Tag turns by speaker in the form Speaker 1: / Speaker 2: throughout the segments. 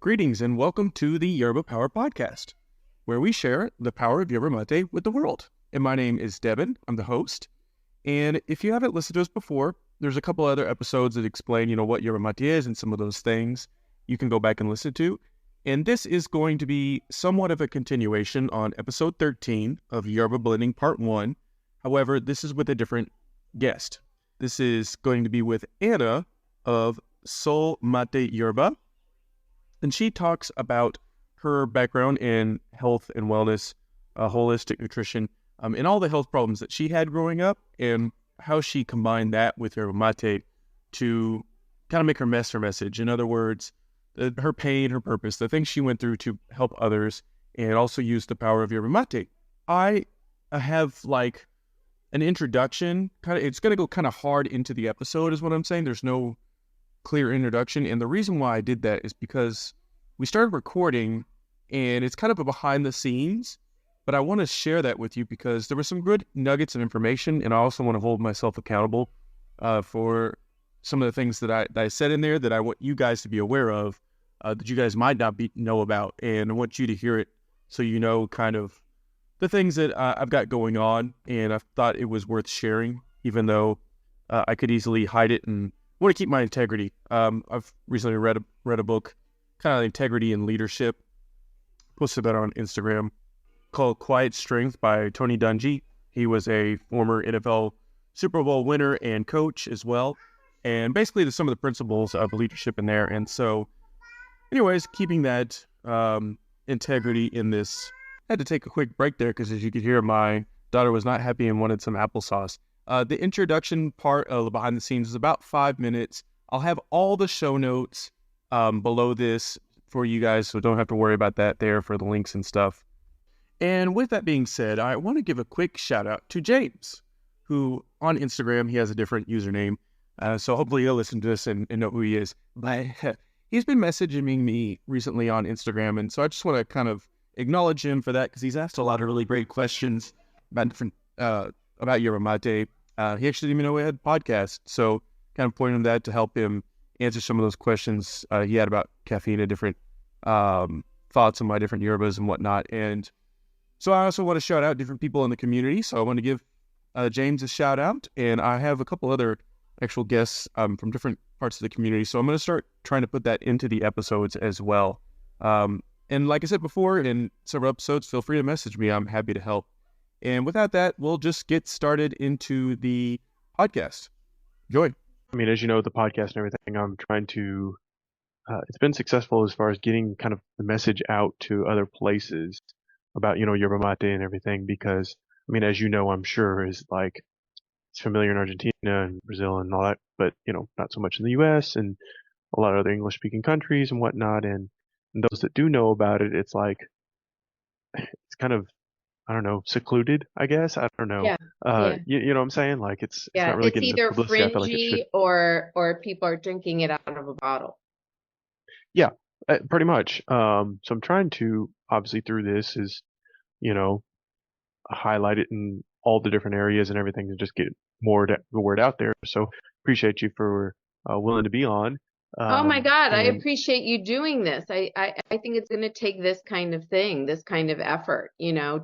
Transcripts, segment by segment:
Speaker 1: Greetings and welcome to the Yerba Power Podcast, where we share the power of Yerba Mate with the world. And my name is Devin. I'm the host. And if you haven't listened to us before, there's a couple other episodes that explain, what Yerba Mate is and some of those things you can go back and listen to. And this is going to be somewhat of a continuation on episode 13 of Yerba Blending Part 1. However, this is with a different guest. This is going to be with Anna of Sol Mate Yerba. And she talks about her background in health and wellness, holistic nutrition, and all the health problems that she had growing up, and how she combined that with Yerba Mate to kind of make her message. In other words, her pain, her purpose, the things she went through to help others, and also use the power of Yerba Mate. I have like an introduction. It's going to go kind of hard into the episode is what I'm saying. There's no clear introduction, and the reason why I did that is because we started recording and it's kind of a behind the scenes, but I want to share that with you because there were some good nuggets of information, and I also want to hold myself accountable for some of the things that I said in there that I want you guys to be aware of, that you guys might not know about, and I want you to hear it so you know kind of the things that I've got going on, and I thought it was worth sharing, even though I could easily hide it and want to keep my integrity. I've recently read a book, kind of integrity and leadership. Posted that on Instagram, called Quiet Strength by Tony Dungy. He was a former NFL Super Bowl winner and coach as well. And basically there's some of the principles of leadership in there. And so anyways, keeping that integrity in this. I had to take a quick break there because as you could hear, my daughter was not happy and wanted some applesauce. The introduction part of the behind the scenes is about 5 minutes. I'll have all the show notes below this for you guys, so don't have to worry about that there for the links and stuff. And with that being said, I want to give a quick shout out to James, who on Instagram, he has a different username. So hopefully he'll listen to this and know who he is. But he's been messaging me recently on Instagram, and so I just want to kind of acknowledge him for that because he's asked a lot of really great questions about different about Yerba Mate. He actually didn't even know we had a podcast, so kind of pointed that to help him answer some of those questions he had about caffeine and different thoughts on my different yerbas and whatnot. And so I also want to shout out different people in the community, so I want to give James a shout out, and I have a couple other actual guests from different parts of the community, so I'm going to start trying to put that into the episodes as well. And like I said before, in several episodes, feel free to message me. I'm happy to help. And without that, we'll just get started into the podcast. Enjoy. I mean, as you know, the podcast and everything, I'm trying to, it's been successful as far as getting kind of the message out to other places about, Yerba Mate and everything, because, I mean, as you know, I'm sure is like, it's familiar in Argentina and Brazil and all that, but, not so much in the US and a lot of other English speaking countries and whatnot. And those that do know about it, it's like, it's kind of, I don't know, secluded, I guess. I don't know.
Speaker 2: Yeah.
Speaker 1: You know what I'm saying? Like it's not really
Speaker 2: It's
Speaker 1: getting the
Speaker 2: either
Speaker 1: publicity I feel like it should.
Speaker 2: fringy or people are drinking it out of a bottle.
Speaker 1: Yeah, pretty much. So I'm trying to, obviously through this is, highlight it in all the different areas and everything to just get the word out there. So appreciate you for willing to be on.
Speaker 2: Oh my God, I appreciate you doing this. I think it's going to take this kind of thing, this kind of effort,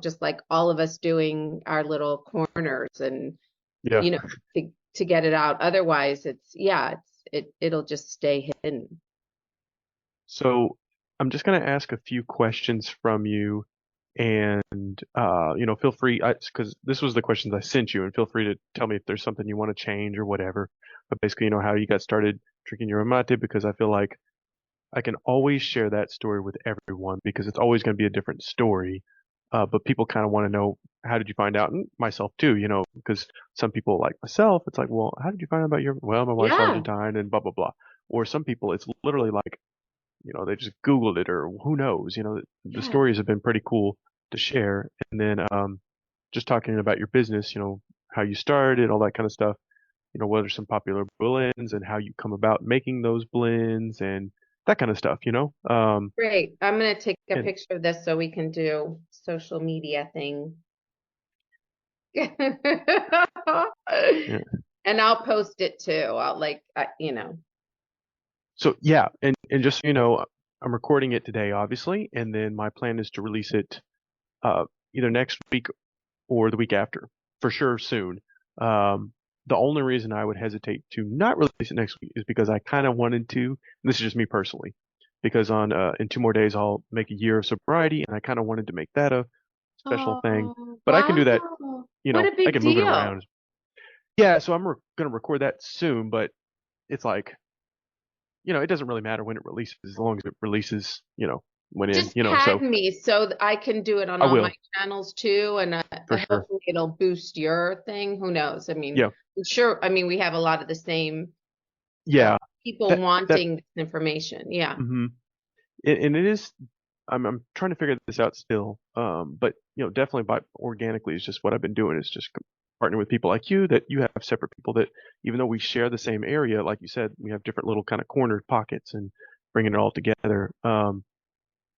Speaker 2: just like all of us doing our little corners and, to get it out. Otherwise, it'll just stay hidden.
Speaker 1: So I'm just going to ask a few questions from you, and feel free, because this was the questions I sent you, and feel free to tell me if there's something you want to change or whatever. But basically, how you got started drinking Yerba Mate, because I feel like I can always share that story with everyone because it's always going to be a different story. But people kind of want to know, how did you find out? And myself too, because some people like myself, it's like, well, how did you find out about well, my wife's Argentine and blah, blah, blah. Or some people, it's literally like, they just Googled it or who knows, the stories have been pretty cool to share. And then just talking about your business, how you started, all that kind of stuff. What are some popular blends and how you come about making those blends and that kind of stuff,
Speaker 2: Great. I'm going to take a picture of this so we can do social media thing. And I'll post it too. I'll So
Speaker 1: yeah. And just, I'm recording it today, obviously, and then my plan is to release it uh, either next week or the week after, for sure soon. The only reason I would hesitate to not release it next week is because I kind of wanted to. And this is just me personally, because on in 2 more days I'll make a year of sobriety, and I kind of wanted to make that a special thing.
Speaker 2: Oh,
Speaker 1: But I can do that.
Speaker 2: wow. What a
Speaker 1: I
Speaker 2: big
Speaker 1: can move it
Speaker 2: deal.
Speaker 1: around. Yeah, so I'm gonna record that soon, but it's like, it doesn't really matter when it releases as long as it releases,
Speaker 2: Just
Speaker 1: so
Speaker 2: tag me so that I can do it on
Speaker 1: I
Speaker 2: all my
Speaker 1: will
Speaker 2: channels too, and
Speaker 1: for sure.
Speaker 2: hopefully it'll boost your thing. Who knows? I mean,
Speaker 1: Yeah.
Speaker 2: I'm sure. I mean, we have a lot of the same
Speaker 1: Yeah.
Speaker 2: people
Speaker 1: That
Speaker 2: wanting this information. Yeah.
Speaker 1: hmm and it is. I'm trying to figure this out still. But definitely by organically is just what I've been doing is just partnering with people like you that you have separate people that even though we share the same area, like you said, we have different little kind of cornered pockets and bringing it all together.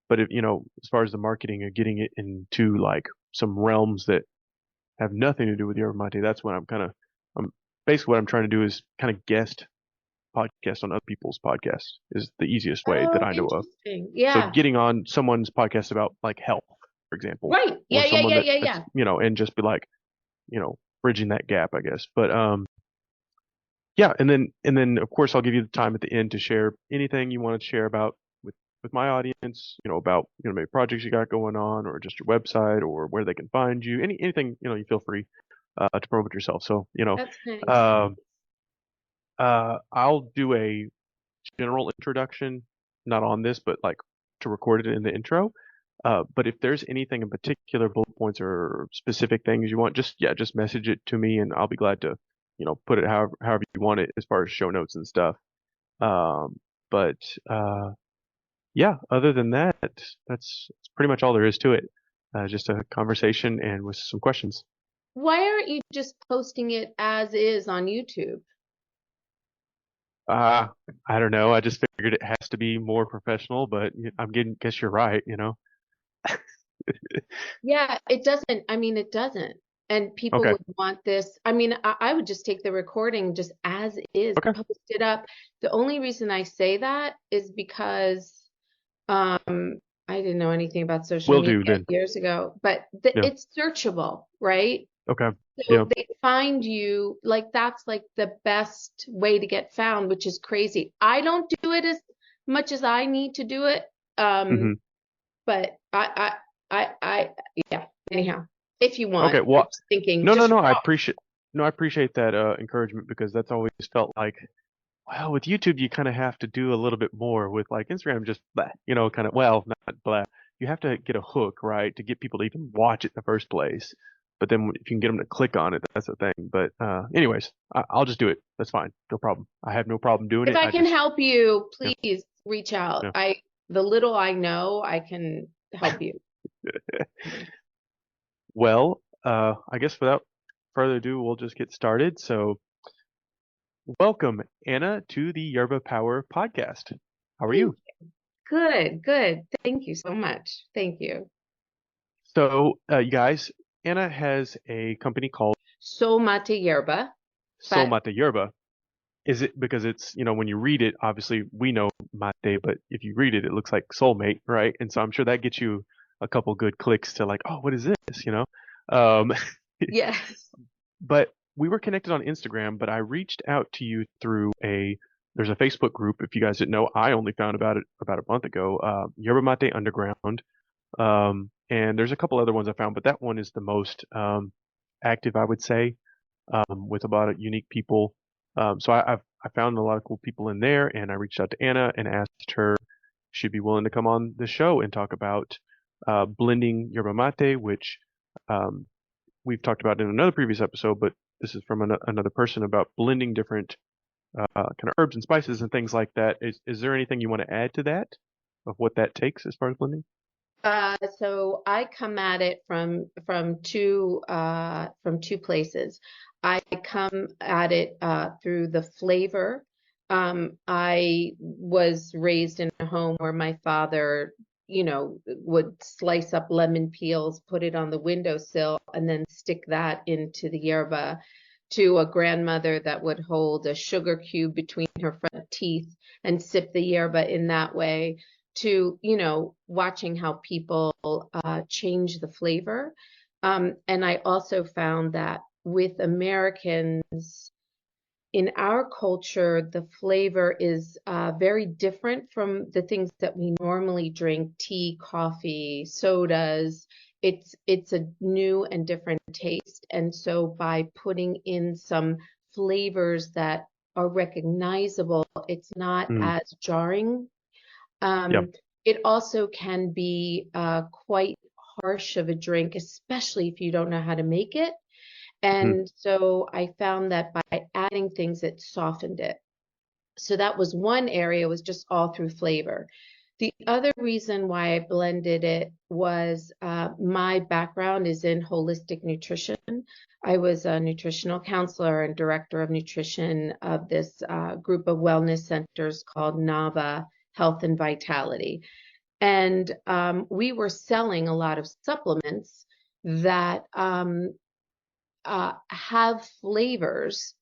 Speaker 1: But if, as far as the marketing of getting it into like some realms that have nothing to do with Yerba Mate, that's when I'm basically what I'm trying to do is kind of guest podcast on other people's podcasts is the easiest way that
Speaker 2: Oh,
Speaker 1: I know of.
Speaker 2: interesting.
Speaker 1: So
Speaker 2: Yeah.
Speaker 1: getting on someone's podcast about like health, for example,
Speaker 2: Right.
Speaker 1: or
Speaker 2: Yeah, yeah,
Speaker 1: someone
Speaker 2: yeah, yeah,
Speaker 1: that's,
Speaker 2: yeah.
Speaker 1: and just be like, bridging that gap, I guess. But yeah, and then of course I'll give you the time at the end to share anything you want to share about with my audience, about maybe projects you got going on or just your website or where they can find you. Anything, you feel free to promote yourself. So,
Speaker 2: That's nice.
Speaker 1: um I'll do a general introduction, not on this, but like to record it in the intro. But if there's anything in particular, bullet points or specific things you want, just message it to me and I'll be glad to, put it however you want it as far as show notes and stuff. Um, but yeah, other than that, that's pretty much all there is to it. Just a conversation and with some questions.
Speaker 2: Why aren't you just posting it as is on YouTube?
Speaker 1: Uh, I don't know. I just figured it has to be more professional, but guess you're right.
Speaker 2: Yeah, it doesn't. I mean, it doesn't. And people
Speaker 1: Okay.
Speaker 2: would want this. I mean, I would just take the recording just as is,
Speaker 1: Okay.
Speaker 2: post it up. The only reason I say that is because I didn't know anything about social
Speaker 1: Will
Speaker 2: media
Speaker 1: do then.
Speaker 2: years ago, but
Speaker 1: Yeah.
Speaker 2: it's searchable, right?
Speaker 1: Okay.
Speaker 2: So
Speaker 1: Yeah.
Speaker 2: they find you like that's like the best way to get found, which is crazy. I don't do it as much as I need to do it.
Speaker 1: hmm
Speaker 2: But yeah. Anyhow, if you want,
Speaker 1: Okay.
Speaker 2: I'm
Speaker 1: Well,
Speaker 2: just thinking,
Speaker 1: no, no,
Speaker 2: just
Speaker 1: no.
Speaker 2: raw.
Speaker 1: I appreciate that encouragement because that's always felt like, well, with YouTube, you kind of have to do a little bit more. With like Instagram, just blah, kind of, well, not blah. You have to get a hook, right, to get people to even watch it in the first place. But then if you can get them to click on it, that's the thing. But anyways, I'll just do it. That's fine. No problem. I have no problem doing
Speaker 2: If
Speaker 1: it.
Speaker 2: I
Speaker 1: I
Speaker 2: can
Speaker 1: just,
Speaker 2: help you,
Speaker 1: yeah,
Speaker 2: please reach out.
Speaker 1: yeah.
Speaker 2: The little I know, I can help you.
Speaker 1: Well, I guess without further ado, we'll just get started. So, welcome, Anna, to the Yerba Power podcast. How are
Speaker 2: Thank
Speaker 1: you?
Speaker 2: you. Good, good. Thank you so much. Thank you.
Speaker 1: So, you guys, Anna has a company called
Speaker 2: So mate yerba,
Speaker 1: Sol
Speaker 2: but
Speaker 1: Mate Yerba. Is it because it's, when you read it, obviously we know mate, but if you read it, it looks like soulmate, right? And so I'm sure that gets you a couple good clicks to like, oh, what is this? Um,
Speaker 2: yes.
Speaker 1: but we were connected on Instagram, but I reached out to you through there's a Facebook group. If you guys didn't know, I only found about it about a month ago, Yerba Mate Underground. And there's a couple other ones I found, but that one is the most active, I would say, with a lot of unique people. So I found a lot of cool people in there, and I reached out to Anna and asked her if she'd be willing to come on the show and talk about blending yerba mate, which um, we've talked about in another previous episode, but this is from another person about blending different kind of herbs and spices and things like that. Is there anything you want to add to that of what that takes as far as blending?
Speaker 2: So I come at it from two places. I come at it through the flavor. I was raised in a home where my father, would slice up lemon peels, put it on the windowsill, and then stick that into the yerba. To a grandmother that would hold a sugar cube between her front teeth and sip the yerba in that way, to, watching how people change the flavor. And I also found that with Americans, in our culture, the flavor is very different from the things that we normally drink: tea, coffee, sodas. It's a new and different taste. And so by putting in some flavors that are recognizable, it's not as jarring.
Speaker 1: Yep.
Speaker 2: It also can be quite harsh of a drink, especially if you don't know how to make it. And so I found that by adding things, it softened it. So that was one area, was just all through flavor. The other reason why I blended it was my background is in holistic nutrition. I was a nutritional counselor and director of nutrition of this group of wellness centers called NAVA Health and Vitality. And we were selling a lot of supplements that have flavors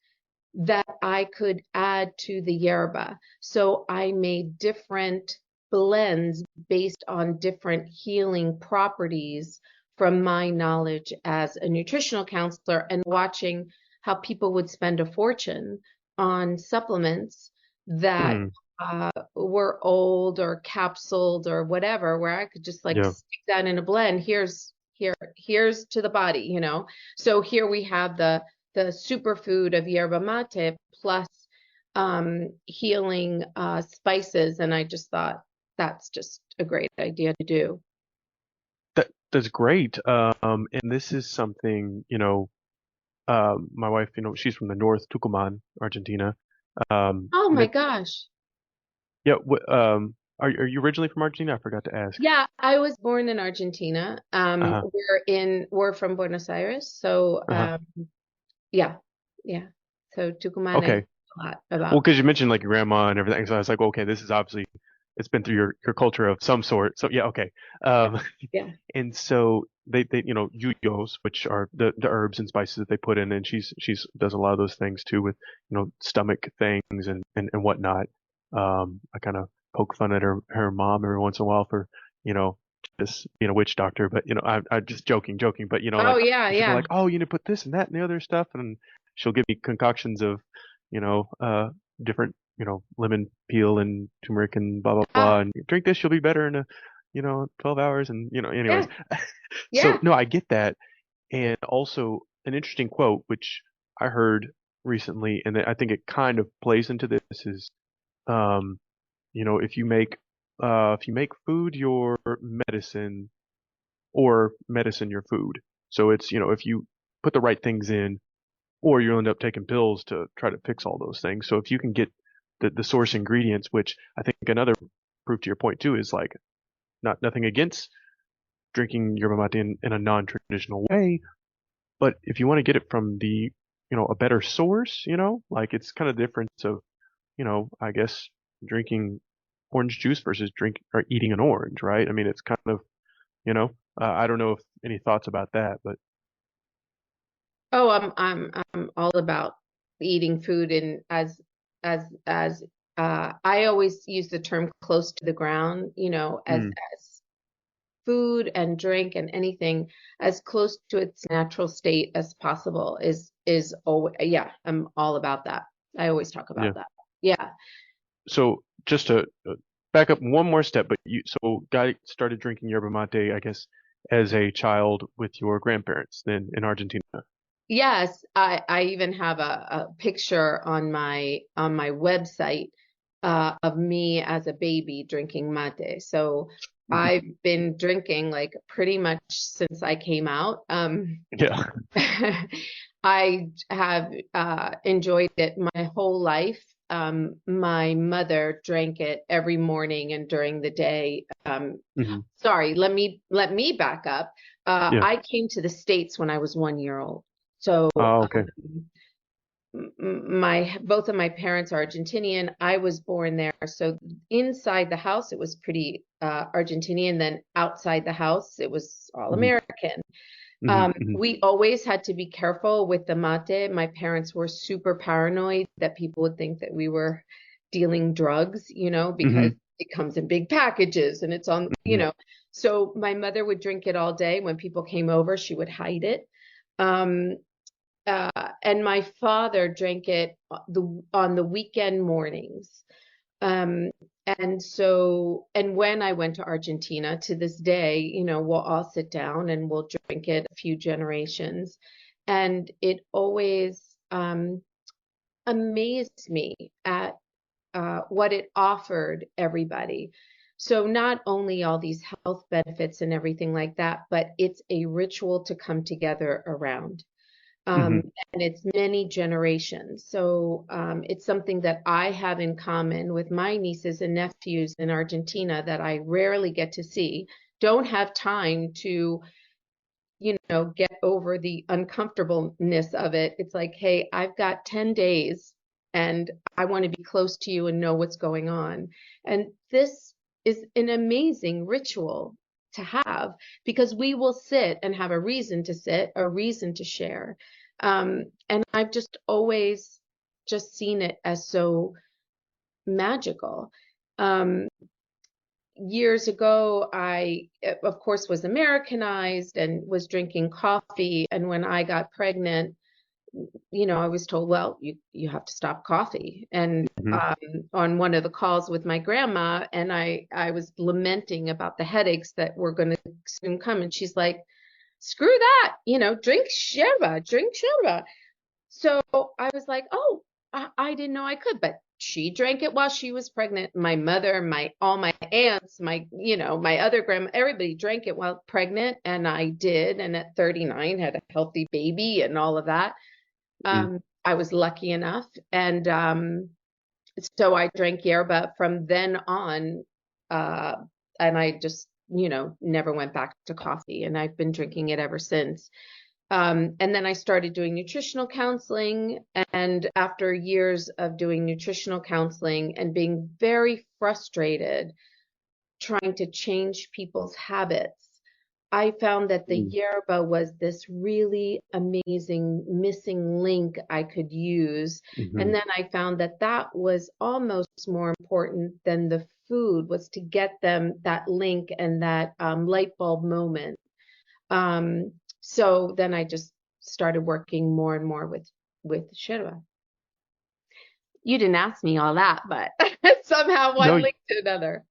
Speaker 2: that I could add to the yerba. So I made different blends based on different healing properties from my knowledge as a nutritional counselor, and watching how people would spend a fortune on supplements that were old or capsuled or whatever, where I could just like stick that in a blend. Here's to the body, So here we have the superfood of yerba mate plus healing spices, and I just thought that's just a great idea to do.
Speaker 1: That's great. And this is something, my wife, she's from the north, Tucumán, Argentina.
Speaker 2: Oh my gosh.
Speaker 1: Yeah. Are you originally from Argentina? I forgot to ask.
Speaker 2: Yeah, I was born in Argentina. We're from Buenos Aires, so yeah. So Tucumán is a lot about.
Speaker 1: Well, because you mentioned like your grandma and everything, so I was like, well, okay, this is obviously, it's been through your culture of some sort. So yeah, okay.
Speaker 2: Yeah.
Speaker 1: And so they yuyos, which are the herbs and spices that they put in, and she's does a lot of those things too with stomach things and whatnot. I kind of poke fun at her mom every once in a while for just being a witch doctor, but I'm just joking, but
Speaker 2: Oh
Speaker 1: like
Speaker 2: yeah,
Speaker 1: she'll be
Speaker 2: yeah.
Speaker 1: like, oh, you need to put this and that and the other stuff, and she'll give me concoctions of different lemon peel and turmeric and blah blah blah, and drink this, you'll be better in 12 hours, and anyways. So no, I get that. And also an interesting quote which I heard recently, and I think it kind of plays into this, is if you make food your medicine, or medicine your food. So it's if you put the right things in, or you'll end up taking pills to try to fix all those things. So if you can get the source ingredients, which I think another proof to your point too is like, nothing against drinking yerba mate in a non-traditional way, but if you want to get it from the a better source, like it's kind of the difference of I guess drinking orange juice versus or eating an orange, right? I mean, it's kind of I don't know if any thoughts about that, but
Speaker 2: Oh, I'm all about eating food, and as I always use the term close to the ground, as food and drink and anything as close to its natural state as possible is always, yeah, I'm all about that. I always talk about that. Yeah.
Speaker 1: So just to back up one more step, but guy started drinking yerba mate, I guess, as a child with your grandparents then in Argentina.
Speaker 2: Yes, I even have a picture on my website of me as a baby drinking mate. So I've been drinking like pretty much since I came out.
Speaker 1: Yeah.
Speaker 2: I have enjoyed it my whole life. My mother drank it every morning and during the day. Sorry, let me back up. I came to the States when I was 1 year old. So
Speaker 1: okay.
Speaker 2: Both of my parents are Argentinian. I was born there. So inside the house, it was pretty Argentinian. Then outside the house, it was all American. We always had to be careful with the mate. My parents were super paranoid that people would think that we were dealing drugs, because it comes in big packages and it's on, so my mother would drink it all day. When people came over, she would hide it. And my father drank it on the weekend mornings. And when I went to Argentina, to this day, we'll all sit down and we'll drink it a few generations. And it always amazed me at what it offered everybody. So not only all these health benefits and everything like that, but it's a ritual to come together around. And it's many generations. So it's something that I have in common with my nieces and nephews in Argentina that I rarely get to see. Don't have time to, get over the uncomfortableness of it. It's like, hey, I've got 10 days and I want to be close to you and know what's going on. And this is an amazing ritual to have, because we will sit and have a reason to sit, a reason to share. And I've just always just seen it as so magical. Years ago, I, of course, was Americanized and was drinking coffee. And when I got pregnant, I was told, well, you have to stop coffee. And on one of the calls with my grandma, and I was lamenting about the headaches that were going to soon come. And she's like, screw that, drink yerba. So I was like, oh, I didn't know I could, but she drank it while she was pregnant. My mother, all my aunts, my other grandma, everybody drank it while pregnant. And I did. And at 39 had a healthy baby and all of that. I was lucky enough. And so I drank yerba from then on. And I just, never went back to coffee. And I've been drinking it ever since. And then I started doing nutritional counseling. And after years of doing nutritional counseling and being very frustrated trying to change people's habits, I found that the yerba was this really amazing missing link I could use. And then I found that was almost more important than the food, was to get them that link and that light bulb moment. So then I just started working more and more with yerba. You didn't ask me all that, but somehow one linked to another.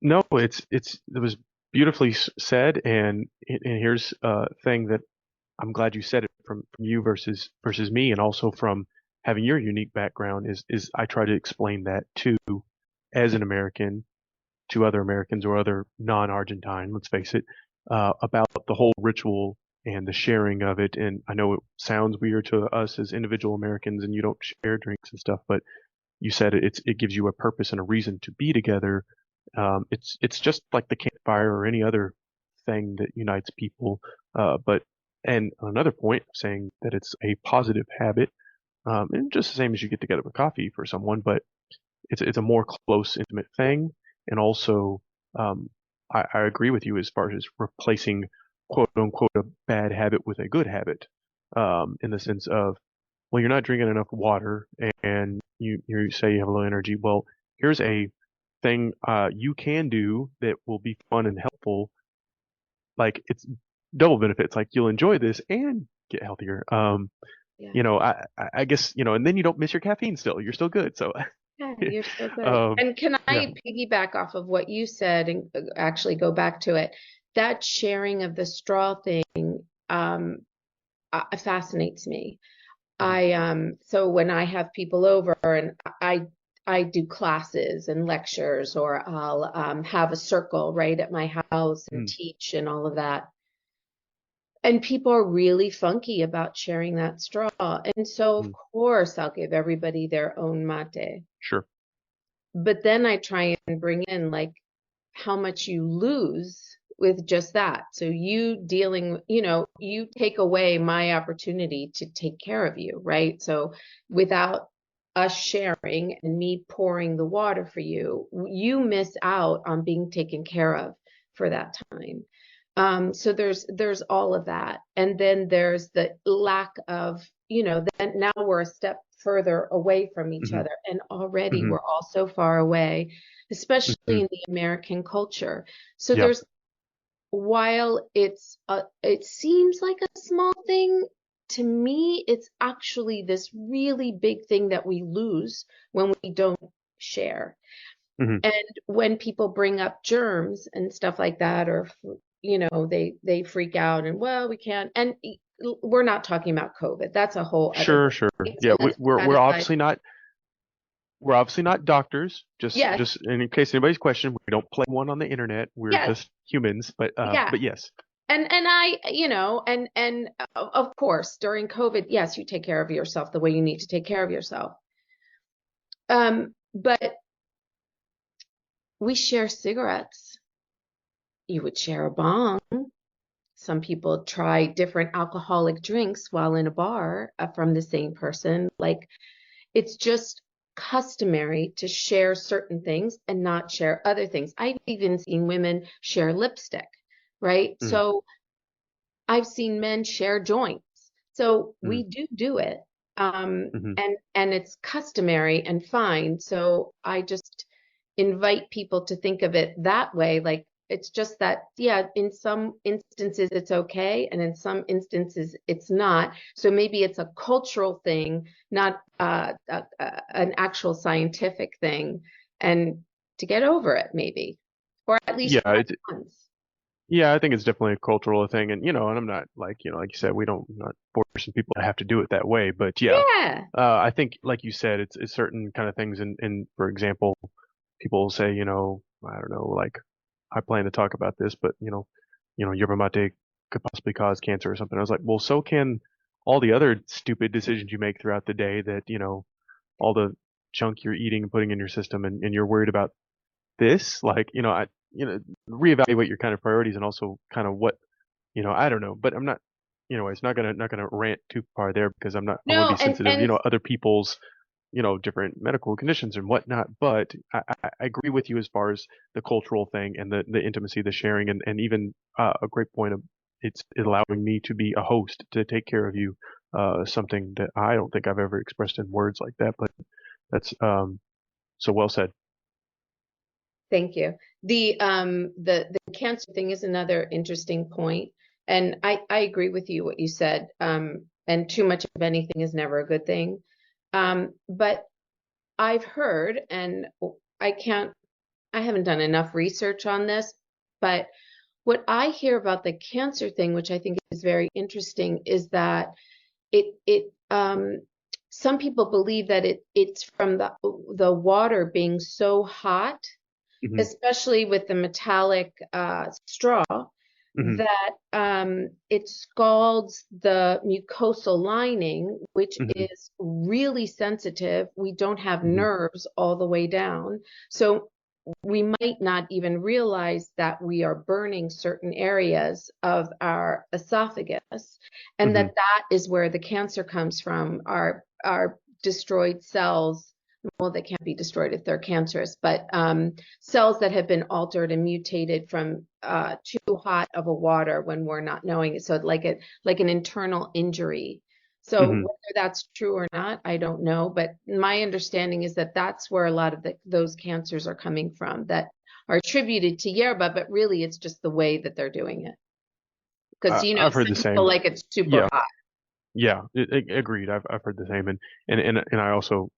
Speaker 1: No, it was beautifully said, and here's a thing that I'm glad you said it from you versus me, and also from having your unique background is I try to explain that too, as an American, to other Americans or other non-Argentine, let's face it, about the whole ritual and the sharing of it. And I know it sounds weird to us as individual Americans, and you don't share drinks and stuff, but you said it gives you a purpose and a reason to be together. It's just like the campfire or any other thing that unites people. And another point, saying that it's a positive habit, and just the same as you get together with coffee for someone, but it's a more close, intimate thing. And also, I agree with you as far as replacing quote unquote a bad habit with a good habit, in the sense of, well, you're not drinking enough water and you say you have low energy. Well, here's a thing you can do that will be fun and helpful. Like, it's double benefits. Like, you'll enjoy this and get healthier. I guess, and then you don't miss your caffeine still. You're still good. So
Speaker 2: yeah, you're so good. And can I piggyback off of what you said and actually go back to it? That sharing of the straw thing fascinates me. So when I have people over and I do classes and lectures, or I'll have a circle right at my house and teach and all of that. And people are really funky about sharing that straw. And so, of course, I'll give everybody their own mate.
Speaker 1: Sure.
Speaker 2: But then I try and bring in, like, how much you lose with just that. So you you take away my opportunity to take care of you, right? So without us sharing and me pouring the water for you, you miss out on being taken care of for that time. So there's all of that. And then there's the lack of, then now we're a step further away from each other, and already we're all so far away. especially
Speaker 1: Mhm.
Speaker 2: in the American culture. So
Speaker 1: Yeah.
Speaker 2: there's, while it seems like a small thing, to me, it's actually this really big thing that we lose when we don't share.
Speaker 1: Hmm.
Speaker 2: And when people bring up germs and stuff like that, or they freak out and, well, we can't. And we're not talking about COVID. That's a whole other
Speaker 1: Sure, sure.
Speaker 2: thing.
Speaker 1: Yeah,
Speaker 2: So let's put that
Speaker 1: we're
Speaker 2: aside.
Speaker 1: obviously not doctors.
Speaker 2: Yes,
Speaker 1: Just in case anybody's question, we don't play one on the internet. We're
Speaker 2: yes,
Speaker 1: just humans.
Speaker 2: yeah.
Speaker 1: But yes.
Speaker 2: And I, and of course, during COVID, yes, you take care of yourself the way you need to take care of yourself. But we share cigarettes. You would share a bong. Some people try different alcoholic drinks while in a bar from the same person. Like, it's just customary to share certain things and not share other things. I've even seen women share lipstick, right?
Speaker 1: Mm,
Speaker 2: So I've seen men share joints. So
Speaker 1: mm,
Speaker 2: we do it.
Speaker 1: hmm.
Speaker 2: And it's customary and fine. So I just invite people to think of it that way. Like, it's just that, yeah, in some instances it's okay, and in some instances it's not. So maybe it's a cultural thing, not an actual scientific thing, and to get over it, maybe, or at least
Speaker 1: Yeah,
Speaker 2: try it once.
Speaker 1: yeah, I think it's definitely a cultural thing, and and I'm not like like you said, not forcing people to have to do it that way, but yeah,
Speaker 2: Yeah.
Speaker 1: I think like you said, it's certain kind of things, and for example, people will say, I don't know, like I plan to talk about this, but yerba mate could possibly cause cancer or something. I was like, well, so can all the other stupid decisions you make throughout the day that all the junk you're eating and putting in your system, and you're worried about this, like, reevaluate your kind of priorities and also kind of what, I don't know, but I'm not, it's not gonna rant too far there because I want to
Speaker 2: No,
Speaker 1: be sensitive, other people's, different medical conditions and whatnot. But I agree with you as far as the cultural thing and the intimacy, the sharing, and even a great point of it's allowing me to be a host to take care of you, something that I don't think I've ever expressed in words like that, but that's so well said.
Speaker 2: thank you. The cancer thing is another interesting point, and I agree with you what you said. And too much of anything is never a good thing. But I've heard, and I can't, I haven't done enough research on this, but what I hear about the cancer thing, which I think is very interesting, is that it some people believe that it's from the water being so hot,
Speaker 1: Hmm.
Speaker 2: especially with the metallic straw,
Speaker 1: Hmm.
Speaker 2: that it scalds the mucosal lining, which
Speaker 1: Hmm.
Speaker 2: is really sensitive. We don't have
Speaker 1: Hmm.
Speaker 2: nerves all the way down. So we might not even realize that we are burning certain areas of our esophagus, and
Speaker 1: Hmm.
Speaker 2: that is where the cancer comes from, our destroyed cells. Well, they can't be destroyed if they're cancerous, but cells that have been altered and mutated from too hot of a water when we're not knowing it. So like an internal injury. So
Speaker 1: Hmm.
Speaker 2: whether that's true or not, I don't know. But my understanding is that that's where a lot of those cancers are coming from, that are attributed to yerba, but really it's just the way that they're doing it. Because
Speaker 1: I've heard the
Speaker 2: some people
Speaker 1: same.
Speaker 2: like it super
Speaker 1: Yeah,
Speaker 2: hot.
Speaker 1: yeah, agreed. I've heard the same, and I also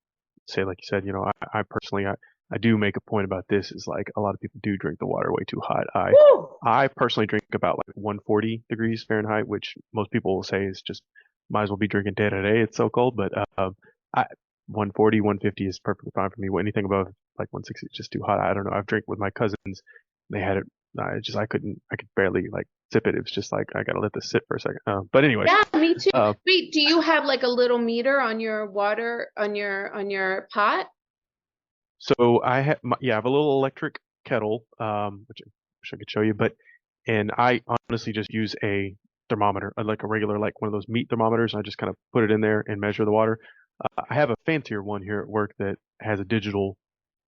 Speaker 1: say, like you said, I personally, I do make a point about this is like a lot of people do drink the water way too hot.
Speaker 2: Woo!
Speaker 1: I personally drink about like 140 degrees Fahrenheit, which most people will say is just might as well be drinking day to day. It's so cold, but I 140, 150 is perfectly fine for me. Anything above like 160 is just too hot. I don't know. I've drank with my cousins. They had it. I could barely like sip it. It was just like I gotta let this sit for a second. But anyways,
Speaker 2: Yeah, me too.
Speaker 1: uh,
Speaker 2: Wait, do you have like a little meter on your water on your pot?
Speaker 1: so I have a little electric kettle, which I wish I could show you, but and I honestly just use a thermometer, like a regular, like one of those meat thermometers. I just kind of put it in there and measure the water. I have a fancier one here at work that has a digital,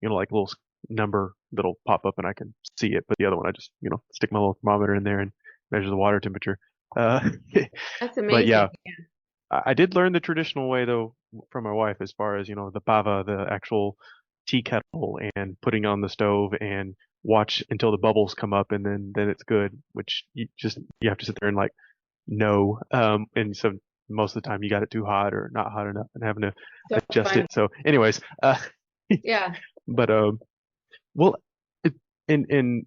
Speaker 1: like little number that'll pop up and I can see it. But the other one, I just, stick my little thermometer in there and measure the water temperature. Uh,
Speaker 2: That's
Speaker 1: but
Speaker 2: amazing.
Speaker 1: yeah, I did learn the traditional way though from my wife as far as, the pava, the actual tea kettle and putting on the stove and watch until the bubbles come up, and then it's good, which you have to sit there and like no. And so most of the time you got it too hot or not hot enough and having to
Speaker 2: So
Speaker 1: adjust
Speaker 2: funny.
Speaker 1: it. So anyways,
Speaker 2: Yeah.
Speaker 1: but well, it, in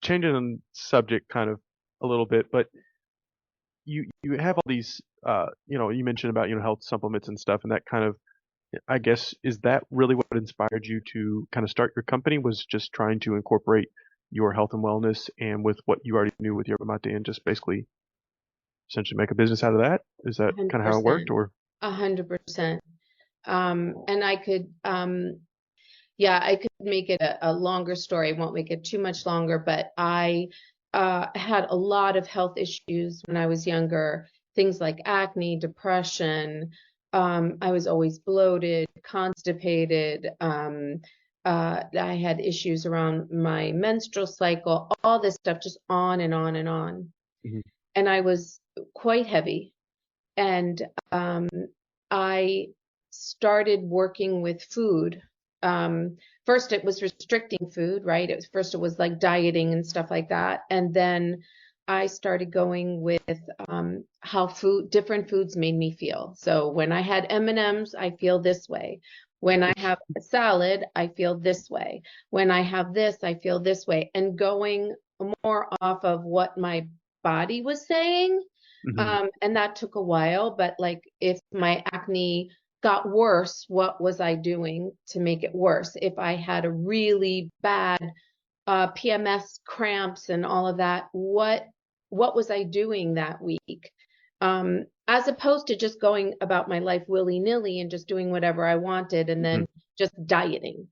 Speaker 1: changing the subject kind of a little bit, but you have all these you mentioned about health supplements and stuff, and that kind of, I guess, is that really what inspired you to kind of start your company, was just trying to incorporate your health and wellness and with what you already knew with Yerba Mate and just basically essentially make a business out of that? Is that kind of how it worked,
Speaker 2: 100%.
Speaker 1: or?
Speaker 2: 100%. And I could, yeah, I could make it a longer story. I won't make it too much longer, but I had a lot of health issues when I was younger, things like acne, depression. I was always bloated, constipated. I had issues around my menstrual cycle, all this stuff, just on and on and on.
Speaker 1: Mhm.
Speaker 2: And I was quite heavy. And I started working with food. First, it was restricting food, right? First it was like dieting and stuff like that, and then I started going with how different foods made me feel. So when I had M&Ms, I feel this way. When I have a salad, I feel this way. When I have this, I feel this way. And going more off of what my body was saying.
Speaker 1: Mhm.
Speaker 2: And that took a while, but like if my acne got worse, what was I doing to make it worse? If I had a really bad PMS cramps and all of that, what was I doing that week? As opposed to just going about my life willy-nilly and just doing whatever I wanted and
Speaker 1: Mhm.
Speaker 2: then just dieting.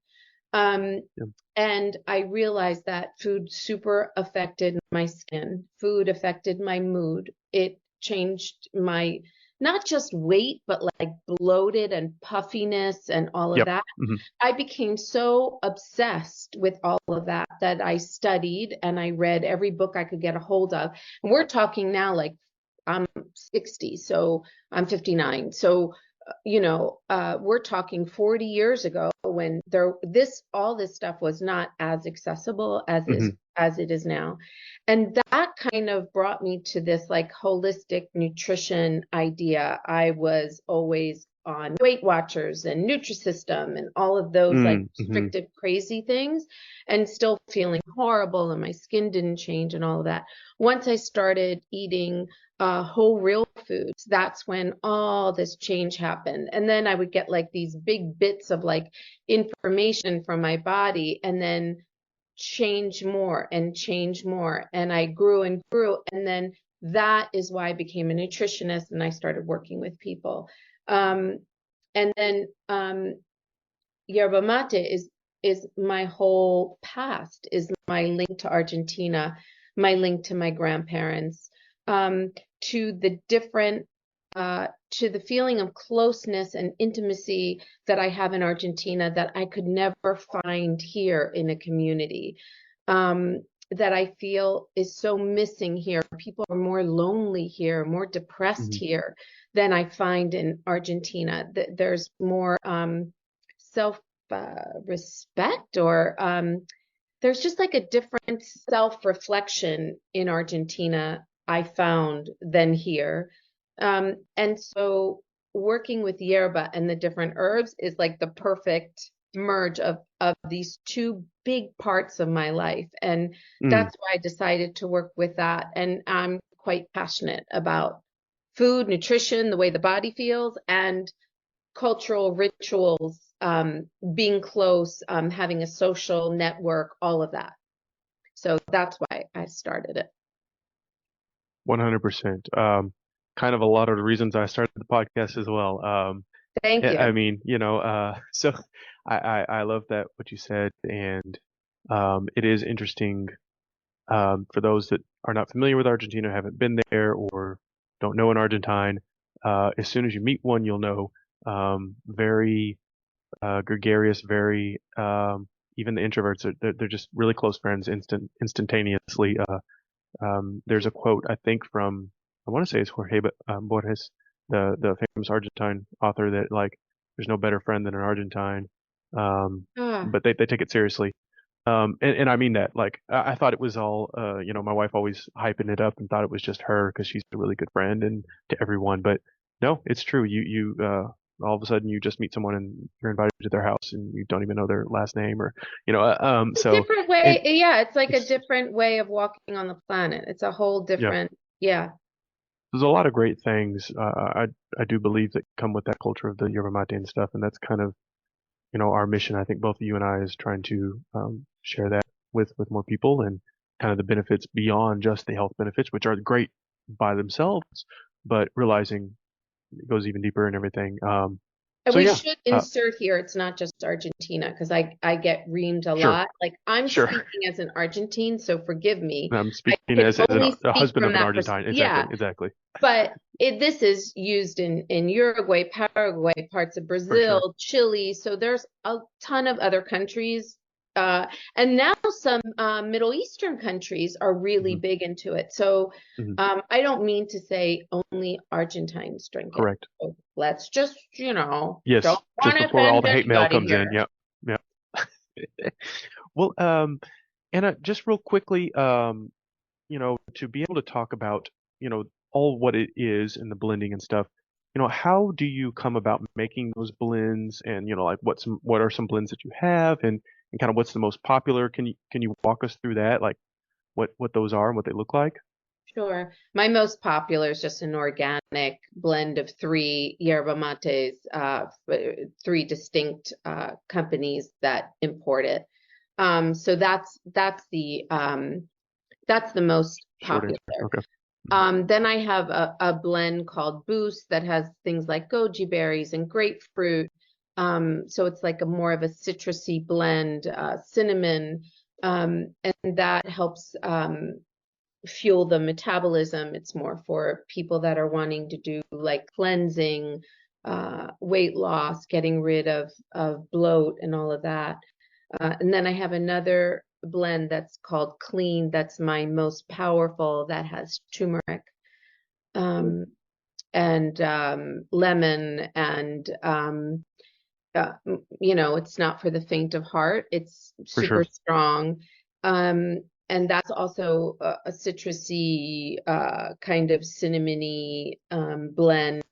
Speaker 2: Um,
Speaker 1: Yeah.
Speaker 2: and I realized that food super affected my skin. Food affected my mood. It changed my, not just weight, but like bloated and puffiness and all of
Speaker 1: Yep.
Speaker 2: that.
Speaker 1: Mhm.
Speaker 2: I became so obsessed with all of that that I studied and I read every book I could get a hold of. And we're talking now like I'm 60, so I'm 59. So we're talking 40 years ago when all this stuff was not as accessible
Speaker 1: Mhm.
Speaker 2: as it is now. And that kind of brought me to this like holistic nutrition idea. I was always on Weight Watchers and Nutrisystem and all of those like
Speaker 1: Mhm.
Speaker 2: restrictive crazy things and still feeling horrible and my skin didn't change and all of that. Once I started eating whole real foods, that's when all this change happened. And then I would get like these big bits of like information from my body and then change more and change more. And I grew and grew. And then that is why I became a nutritionist and I started working with people. And then Yerba Mate is my whole past, is my link to Argentina, my link to my grandparents, to the different, to the feeling of closeness and intimacy that I have in Argentina that I could never find here in a community, that I feel is so missing here. People are more lonely here, more depressed
Speaker 1: Mhm.
Speaker 2: here than I find in Argentina. There's more self respect, or there's just like a different self reflection in Argentina, I found, than here. And so working with yerba and the different herbs is like the perfect merge of these two big parts of my life. And
Speaker 1: Mm.
Speaker 2: that's why I decided to work with that. And I'm quite passionate about food, nutrition, the way the body feels, and cultural rituals, being close, having a social network, all of that. So that's why I started it.
Speaker 1: 100%. Kind of a lot of the reasons I started the podcast as well.
Speaker 2: Thank
Speaker 1: I
Speaker 2: you.
Speaker 1: mean, so I love that what you said, and it is interesting for those that are not familiar with Argentina, haven't been there, or don't know an Argentine. As soon as you meet one, you'll know. Very gregarious, very even the introverts are they're just really close friends instantaneously. There's a quote I think from, I want to say it's Jorge Borges, the famous Argentine author, that like there's no better friend than an Argentine.
Speaker 2: Ah,
Speaker 1: But they take it seriously. And I mean that, like, I thought it was all, my wife always hyping it up and thought it was just her because she's a really good friend and to everyone. But no, it's true. All of a sudden you just meet someone and you're invited to their house and you don't even know their last name or,
Speaker 2: a
Speaker 1: so
Speaker 2: different
Speaker 1: it,
Speaker 2: way. Yeah, it's like a
Speaker 1: it's,
Speaker 2: different way of walking on the planet. It's a whole
Speaker 1: yeah,
Speaker 2: different, yeah.
Speaker 1: there's a lot of great things, I do believe that come with that culture of the yerba mate and stuff. And that's kind of, our mission. I think both you and I is trying to share that with more people and kind of the benefits beyond just the health benefits, which are great by themselves, but realizing it goes even deeper and everything.
Speaker 2: And
Speaker 1: So
Speaker 2: we
Speaker 1: yeah,
Speaker 2: should insert here, it's not just Argentina, because I get reamed a
Speaker 1: sure,
Speaker 2: lot. Like I'm
Speaker 1: sure.
Speaker 2: speaking as an Argentine, so forgive me.
Speaker 1: I'm
Speaker 2: I
Speaker 1: speaking
Speaker 2: can
Speaker 1: as
Speaker 2: only
Speaker 1: a
Speaker 2: speak
Speaker 1: husband
Speaker 2: from
Speaker 1: of an
Speaker 2: that
Speaker 1: Argentine.
Speaker 2: yeah,
Speaker 1: Exactly, exactly.
Speaker 2: but this is used in Uruguay, Paraguay, parts of
Speaker 1: For sure.
Speaker 2: Brazil, Chile. So there's a ton of other countries. Uh, and now some Middle Eastern countries are really
Speaker 1: Hmm.
Speaker 2: big into it. So
Speaker 1: Hmm.
Speaker 2: I don't mean to say only Argentines drink it.
Speaker 1: Correct.
Speaker 2: So let's just,
Speaker 1: Yes,
Speaker 2: don't
Speaker 1: just
Speaker 2: want to
Speaker 1: before all
Speaker 2: offend
Speaker 1: the hate mail
Speaker 2: anybody
Speaker 1: comes in.
Speaker 2: here.
Speaker 1: Yep. Yep. Well, Anna, just real quickly, to be able to talk about, all what it is and the blending and stuff, how do you come about making those blends and, like what are some blends that you have and kind of what's the most popular? Can you walk us through that? Like what those are and what they look like?
Speaker 2: Sure. My most popular is just an organic blend of three yerba mates, three distinct companies that import it. So that's the most
Speaker 1: Short
Speaker 2: popular.
Speaker 1: answer. Okay.
Speaker 2: Then I have a blend called Boost that has things like goji berries and grapefruit. So it's like a more of a citrusy blend, cinnamon, and that helps fuel the metabolism. It's more for people that are wanting to do like cleansing, weight loss, getting rid of bloat and all of that. And then I have another blend that's called Clean. That's my most powerful. That has turmeric um, and lemon and it's not for the faint of heart. It's
Speaker 1: For sure.
Speaker 2: super strong. And that's also a citrusy, kind of cinnamony blend.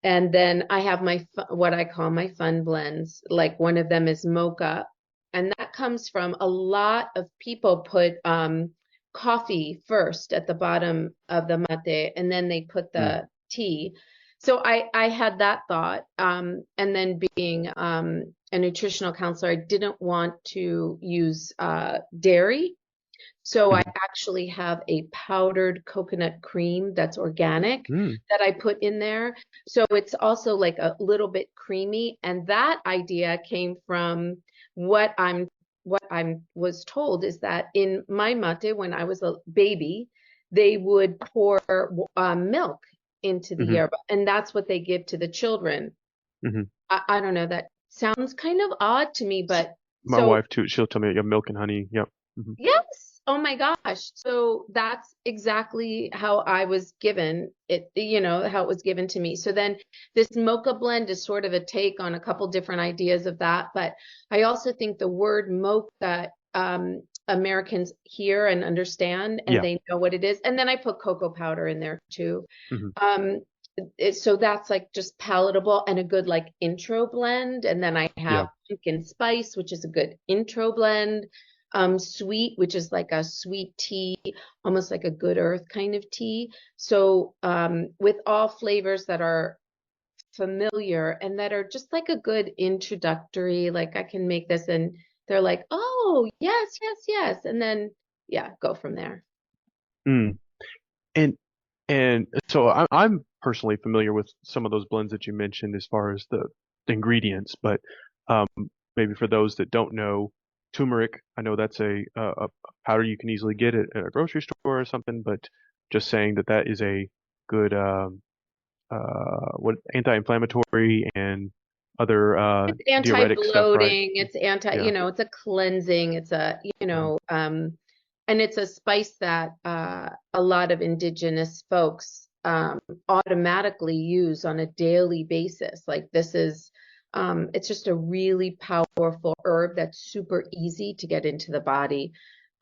Speaker 2: And then I have what I call my fun blends. Like one of them is mocha, and that comes from a lot of people put coffee first at the bottom of the mate, and then they put
Speaker 1: Mm.
Speaker 2: the tea. So I had that thought, and then being a nutritional counselor, I didn't want to use dairy. So I
Speaker 1: Mhm.
Speaker 2: actually have a powdered coconut cream that's organic
Speaker 1: Mm.
Speaker 2: that I put in there. So it's also like a little bit creamy. And that idea came from what I was told is that in my mate, when I was a baby, they would pour milk into the
Speaker 1: Hmm.
Speaker 2: yerba, and that's what they give to the children.
Speaker 1: Hmm.
Speaker 2: I don't know, that sounds kind of odd to me, but
Speaker 1: My
Speaker 2: so
Speaker 1: wife too, she'll tell me, yeah, milk and honey. Yep. Hmm.
Speaker 2: yes. Oh my gosh. So that's exactly how I was given it, how it was given to me. So then this mocha blend is sort of a take on a couple different ideas of that. But I also think the word mocha, Americans hear and understand and
Speaker 1: Yeah.
Speaker 2: they know what it is. And then I put cocoa powder in there too.
Speaker 1: Hmm.
Speaker 2: Um, so that's like just palatable and a good like intro blend. And then I
Speaker 1: Yeah.
Speaker 2: have pumpkin spice, which is a good intro blend. Sweet, which is like a sweet tea, almost like a good earth kind of tea. So with all flavors that are familiar and that are just like a good introductory, like I can make this and they're like, oh, yes, yes, yes. And then, yeah, go from there.
Speaker 1: Mm. And and so I'm personally familiar with some of those blends that you mentioned as far as the ingredients, but um, maybe for those that don't know, turmeric, I know that's a powder you can easily get at a grocery store or something, but just saying that that is a good what anti-inflammatory and other
Speaker 2: It's
Speaker 1: diuretic stuff, right?
Speaker 2: anti-bloating, it's
Speaker 1: Yeah.
Speaker 2: it's a cleansing, it's
Speaker 1: Mhm.
Speaker 2: and it's a spice that a lot of indigenous folks automatically use on a daily basis. Like this is It's just a really powerful herb that's super easy to get into the body.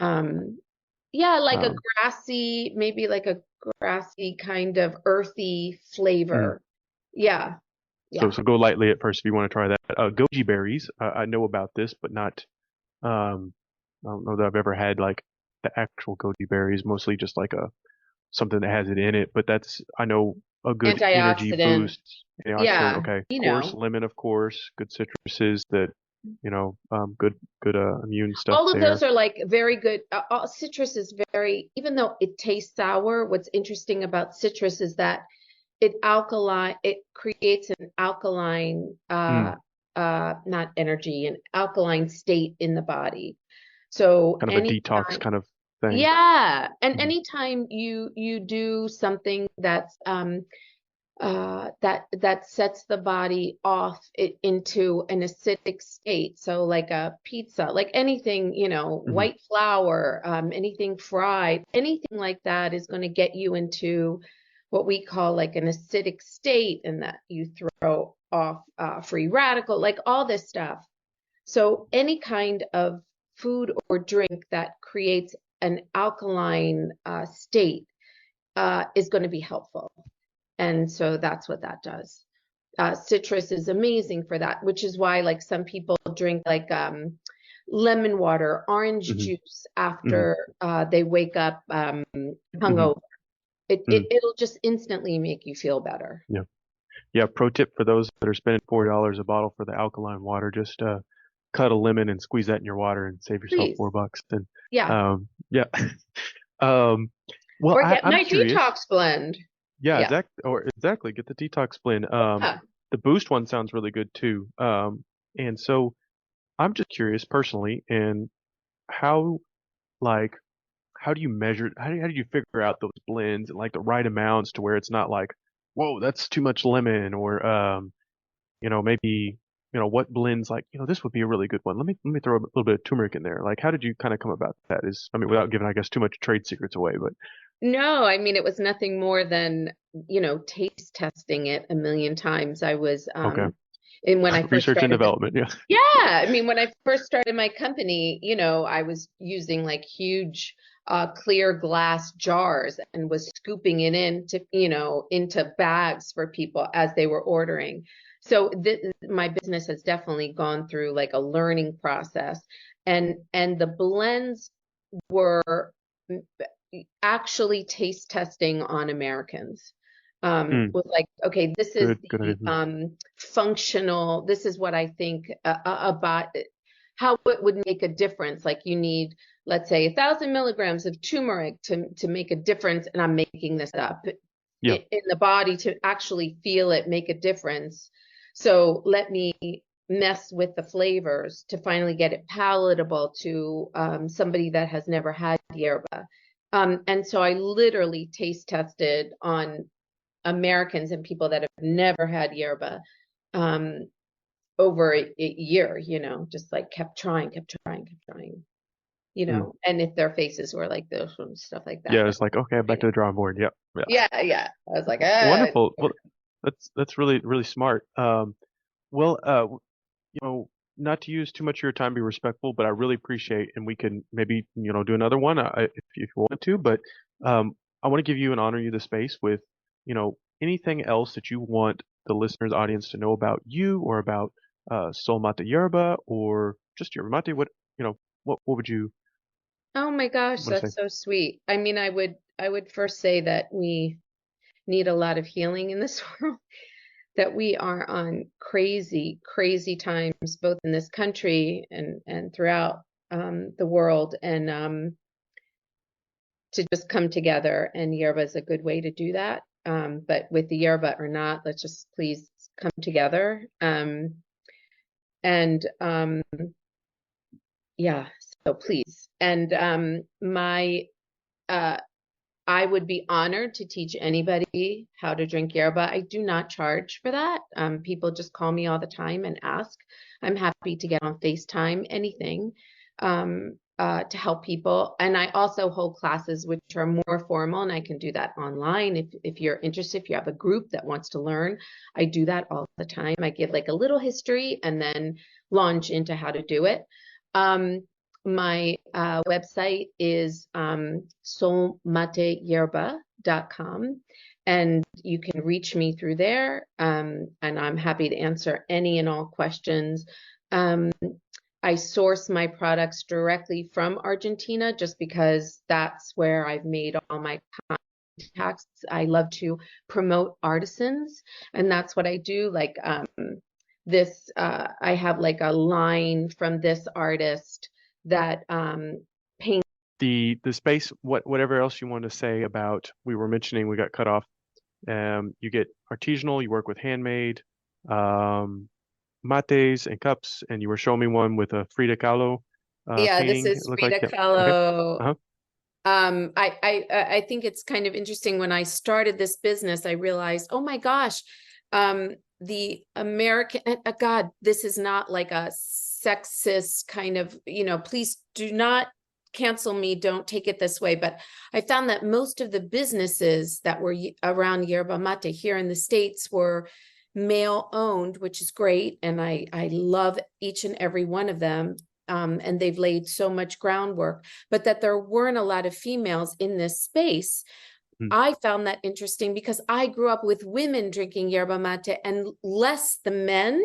Speaker 2: Yeah, like a grassy, maybe like a grassy kind of earthy flavor. Yeah. Yeah.
Speaker 1: So go lightly at first if you want to try that. Goji berries, I know about this, but not, I don't know that I've ever had like the actual goji berries, mostly just like something that has it in it, but that's, I know, a good energy
Speaker 2: Antioxidant.
Speaker 1: boost. Antioxidant,
Speaker 2: Yeah.
Speaker 1: okay. Of course, lemon, of course, good citruses that, good immune stuff
Speaker 2: All of
Speaker 1: there.
Speaker 2: those are like very good. Citrus is very, even though it tastes sour, what's interesting about citrus is that it creates an alkaline, not energy, an alkaline state in the body. So
Speaker 1: Kind of a detox kind of thing.
Speaker 2: yeah, and anytime you do something that's that sets the body off into an acidic state. So like a pizza, like anything, white flour, anything fried, anything like that is going to get you into what we call like an acidic state, and that you throw off free radical, like all this stuff. So any kind of food or drink that creates an alkaline state is going to be helpful. And so that's what that does. Citrus is amazing for that, which is why like some people drink like lemon water, orange juice after they wake up hungover. It'll just instantly make you feel better.
Speaker 1: Yeah. Yeah. Pro tip for those that are spending $4 a bottle for the alkaline water, just cut a lemon and squeeze that in your water and save yourself
Speaker 2: Please.
Speaker 1: $4. And
Speaker 2: yeah.
Speaker 1: Yeah. Well,
Speaker 2: or get
Speaker 1: I'm
Speaker 2: my
Speaker 1: curious.
Speaker 2: detox blend.
Speaker 1: Yeah, exactly. Get the detox blend. The boost one sounds really good too. And so I'm just curious personally, and how like how do you measure? How do you figure out those blends and like the right amounts to where it's not like, whoa, that's too much lemon, or maybe what blends like this would be a really good one. Let me throw a little bit of turmeric in there. Like, how did you kind of come about that? Without giving, I guess, too much trade secrets away, but.
Speaker 2: No, I mean, it was nothing more than, taste testing it a million times. I was,
Speaker 1: Okay.
Speaker 2: and when I first
Speaker 1: Research and
Speaker 2: started,
Speaker 1: development, yeah.
Speaker 2: yeah, I mean, when I first started my company, I was using like huge, clear glass jars and was scooping it into bags for people as they were ordering. So my business has definitely gone through like a learning process, and the blends were actually taste testing on Americans. Was like, okay, this is the functional, this is what I think about how it would make a difference. Like you need, let's say, 1,000 milligrams of turmeric to make a difference, and I'm making this up, in the body to actually feel it make a difference. So let me mess with the flavors to finally get it palatable to somebody that has never had yerba. And so I literally taste tested on Americans and people that have never had yerba over a year, just like kept trying, and if their faces were like this and stuff like that.
Speaker 1: Yeah, it's like, okay, I'm back to the drawing board. Yep.
Speaker 2: Yeah. I was like,
Speaker 1: wonderful. Well, that's really, really smart. Not to use too much of your time, be respectful, but I really appreciate, and we can maybe, do another one if you want to, but I want to give you and honor you the space with, anything else that you want the listeners audience to know about you or about Sol Mate Yerba or just Yerba Mate. What would you
Speaker 2: Oh my gosh, that's so sweet. I mean, I would first say that we need a lot of healing in this world, that we are on crazy, crazy times, both in this country and throughout the world, and to just come together. And yerba is a good way to do that. But with the yerba or not, let's just please come together. Yeah, so please. And I would be honored to teach anybody how to drink yerba. I do not charge for that. People just call me all the time and ask. I'm happy to get on FaceTime, anything. to help people. And I also hold classes which are more formal, and I can do that online. If you're interested, if you have a group that wants to learn, I do that all the time. I give like a little history and then launch into how to do it. My website is solmateyerba.com, and you can reach me through there, and I'm happy to answer any and all questions. I source my products directly from Argentina just because that's where I've made all my contacts. I love to promote artisans, and that's what I do. Like this, I have like a line from this artist that paints.
Speaker 1: The space, whatever else you want to say about, we were mentioning, we got cut off. You get artisanal, you work with handmade, mates and cups, and you were showing me one with a Frida Kahlo
Speaker 2: Yeah, this
Speaker 1: painting. It
Speaker 2: is
Speaker 1: looked like,
Speaker 2: Frida
Speaker 1: yeah. Okay.
Speaker 2: Kahlo.
Speaker 1: Uh-huh.
Speaker 2: I think it's kind of interesting. When I started this business, I realized, oh my gosh, the American, God, this is not like a sexist kind of, please do not cancel me. Don't take it this way. But I found that most of the businesses that were around Yerba Mate here in the States were male owned, which is great. And I love each and every one of them. And they've laid so much groundwork, but that there weren't a lot of females in this space. I found that interesting because I grew up with women drinking yerba mate and less the men,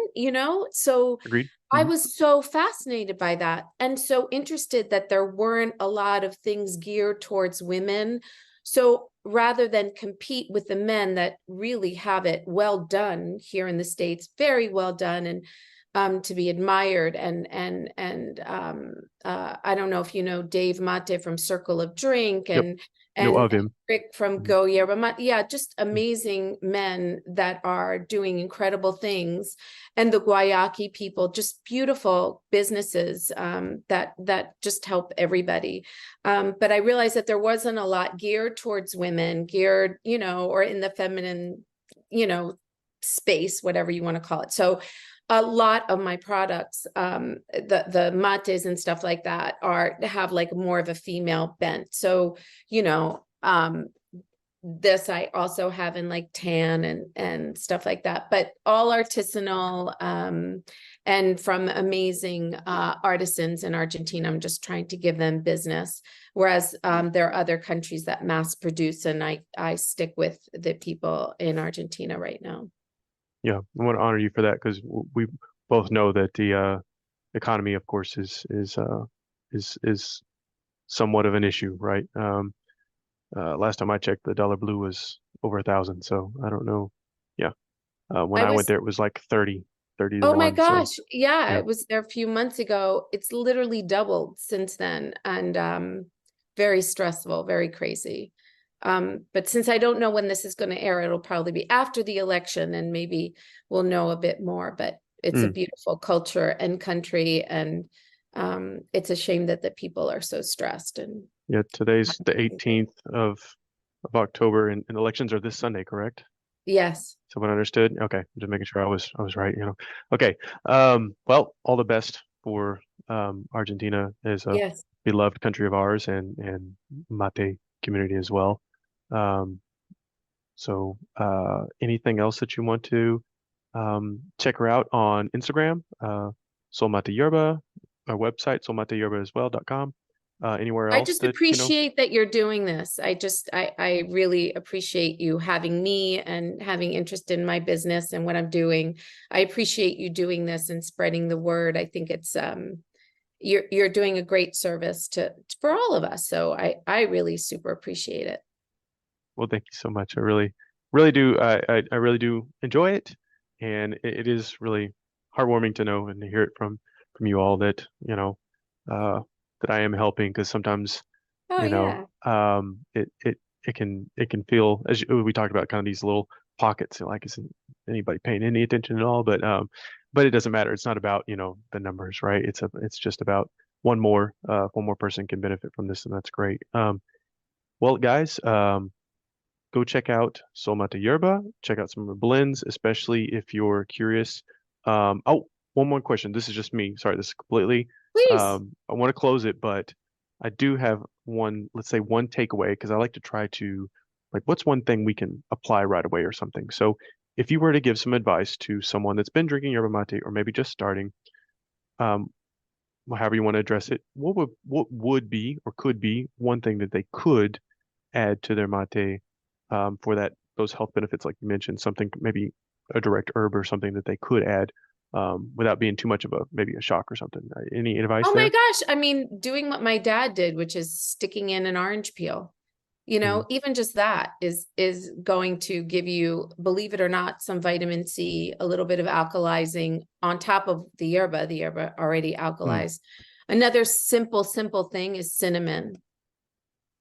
Speaker 2: so
Speaker 1: Agreed.
Speaker 2: I was so fascinated by that and so interested that there weren't a lot of things geared towards women. So rather than compete with the men that really have it well done here in the States, very well done, and to be admired. And I don't know if you know Dave Mate from Circle of Drink,
Speaker 1: Yep.
Speaker 2: and
Speaker 1: Know of him.
Speaker 2: Rick from Go Yerba Mate. Yeah, just amazing men that are doing incredible things. And the Guayaki people, just beautiful businesses that just help everybody. But I realized that there wasn't a lot geared towards women, geared, or in the feminine, space, whatever you want to call it. So a lot of my products, the mates and stuff like that, have like more of a female bent. So, this I also have in like tan and stuff like that, but all artisanal, and from amazing artisans in Argentina. I'm just trying to give them business. Whereas there are other countries that mass produce, and I stick with the people in Argentina right now.
Speaker 1: Yeah, I want to honor you for that because we both know that the economy, of course, is somewhat of an issue, right? Last time I checked, the dollar blue was over 1,000. So I don't know. Yeah, when I went there, it was like 30 to
Speaker 2: Oh my
Speaker 1: 1. So
Speaker 2: gosh. Yeah,
Speaker 1: yeah.
Speaker 2: I was there a few months ago. It's literally doubled since then, and very stressful, very crazy. But since I don't know when this is going to air, it'll probably be after the election, and maybe we'll know a bit more. But it's a beautiful culture and country, and it's a shame that the people are so stressed. And
Speaker 1: Yeah, today's the 18th of October, and elections are this Sunday, correct?
Speaker 2: yes.
Speaker 1: So what I understood. Okay, just making sure I was right. Okay. Well, all the best for Argentina as a
Speaker 2: Yes.
Speaker 1: beloved country of ours, and mate community as well. Um, so anything else that you want to check her out on Instagram, Sol Mate Yerba, our website, solmateyerba as well.com. Anywhere
Speaker 2: I
Speaker 1: else
Speaker 2: just
Speaker 1: that
Speaker 2: appreciate that you're doing this. I really appreciate you having me and having interest in my business and what I'm doing. I appreciate you doing this and spreading the word. I think it's you're doing a great service for all of us. So I really super appreciate it.
Speaker 1: Well, thank you so much. I really do. I really do enjoy it, and it is really heartwarming to know and to hear it from you all that that I am helping, because sometimes
Speaker 2: Oh yeah.
Speaker 1: it can feel, as we talked about, kind of these little pockets, like, isn't anybody paying any attention at all? But it doesn't matter. It's not about the numbers, right? It's just about one more person can benefit from this, and that's great. Well, guys, go check out Sol Mate Yerba. Check out some of the blends, especially if you're curious. Oh, one more question. This is just me. Sorry, this is completely.
Speaker 2: Please.
Speaker 1: I want to close it, but I do have one, let's say one takeaway, because I like to try to, like, what's one thing we can apply right away or something. So if you were to give some advice to someone that's been drinking yerba mate or maybe just starting, um, however you want to address it, what would be or could be one thing that they could add to their mate for those health benefits, like you mentioned, something maybe a direct herb or something that they could add without being too much of maybe a shock or something. Any advice
Speaker 2: Oh my
Speaker 1: there?
Speaker 2: gosh. I mean, doing what my dad did, which is sticking in an orange peel.
Speaker 1: Mm,
Speaker 2: Even just that is going to give you, believe it or not, some vitamin C, a little bit of alkalizing on top of the yerba already
Speaker 1: mm.
Speaker 2: alkalized. Another simple thing is cinnamon,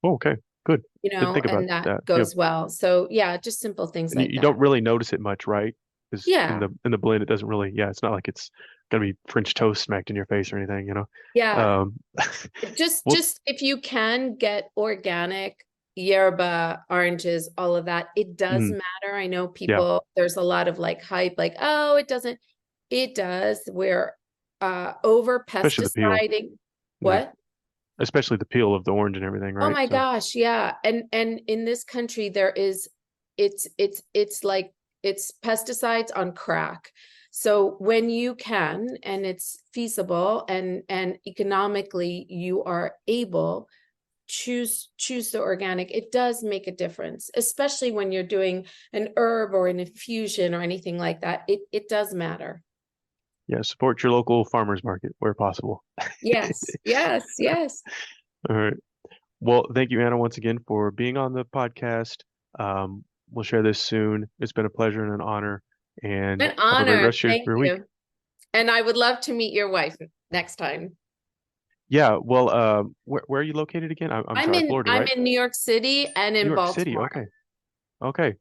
Speaker 1: Oh, okay, good. Didn't think about
Speaker 2: and that
Speaker 1: that. Yep.
Speaker 2: goes well. So yeah, just simple things
Speaker 1: And you,
Speaker 2: like
Speaker 1: you
Speaker 2: that.
Speaker 1: don't really notice it much, right? Because in
Speaker 2: Yeah.
Speaker 1: the blend, it doesn't really. Yeah, it's not like it's gonna be French toast smacked in your face or anything, you know.
Speaker 2: Yeah.
Speaker 1: Um,
Speaker 2: Just
Speaker 1: well,
Speaker 2: just if you can get organic yerba, oranges, all of that, it does
Speaker 1: mm,
Speaker 2: matter. I know
Speaker 1: yeah,
Speaker 2: people, there's a lot of like hype, like, oh, it doesn't. It does. We're over
Speaker 1: especially the peel.
Speaker 2: pesticiding.
Speaker 1: Yeah,
Speaker 2: What?
Speaker 1: especially the peel of the orange and everything,
Speaker 2: Oh
Speaker 1: right?
Speaker 2: my
Speaker 1: So,
Speaker 2: gosh, yeah. And in this country there is, it's like it's pesticides on crack. So when you can and it's feasible and economically you are able, choose the organic. It does make a difference, especially when you're doing an herb or an infusion or anything like that. It does matter.
Speaker 1: yeah, support your local farmers market where possible.
Speaker 2: Yes, yes, yes.
Speaker 1: All right. Well, thank you, Anna, once again for being on the podcast. We'll share this soon. It's been a pleasure and an honor, and
Speaker 2: An
Speaker 1: have a great
Speaker 2: honor.
Speaker 1: rest of
Speaker 2: Thank
Speaker 1: your week.
Speaker 2: you. And I would love to meet your wife next time.
Speaker 1: Yeah, well, where are you located again? I'm sorry, Florida,
Speaker 2: I'm
Speaker 1: right?
Speaker 2: in New York City and
Speaker 1: New
Speaker 2: in
Speaker 1: York City.
Speaker 2: Baltimore.
Speaker 1: Okay. Okay.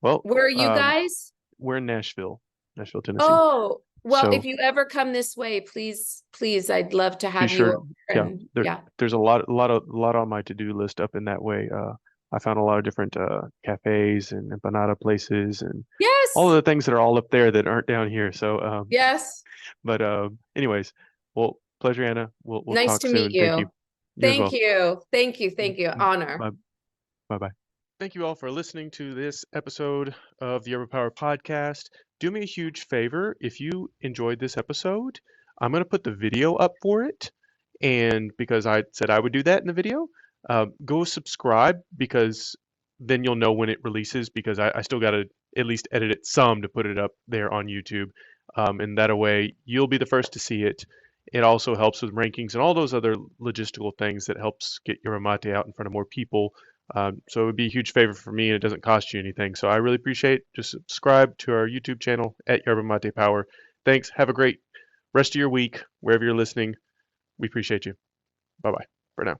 Speaker 1: Well,
Speaker 2: Where are you guys?
Speaker 1: we're in Nashville, Tennessee.
Speaker 2: Oh, well, if
Speaker 1: So
Speaker 2: you ever come this way, please, I'd love to
Speaker 1: be
Speaker 2: have you
Speaker 1: sure,
Speaker 2: over.
Speaker 1: yeah,
Speaker 2: And yeah.
Speaker 1: there's a lot on my to-do list up in that way. I found a lot of different cafes and empanada places and all of
Speaker 2: Yes.
Speaker 1: the things that are all up there that aren't down here. So,
Speaker 2: Yes.
Speaker 1: but anyways, well, pleasure, Anna. We'll
Speaker 2: Nice
Speaker 1: talk
Speaker 2: to meet
Speaker 1: soon. Thank you.
Speaker 2: you.
Speaker 1: You as
Speaker 2: Thank
Speaker 1: well.
Speaker 2: you. Thank you. Thank you. Honor.
Speaker 1: Bye. Bye bye. Thank you all for listening to this episode of the Overpower podcast. Do me a huge favor if you enjoyed this episode. I'm going to put the video up for it. And because I said I would do that in the video, go subscribe because then you'll know when it releases because I still got to at least edit it some to put it up there on YouTube. And that way you'll be the first to see it. It also helps with rankings and all those other logistical things that helps get your mate out in front of more people. So it would be a huge favor for me, and it doesn't cost you anything. So I really appreciate it. Just subscribe to our YouTube channel at Yerba Mate Power. Thanks. Have a great rest of your week wherever you're listening. We appreciate you. Bye bye for now.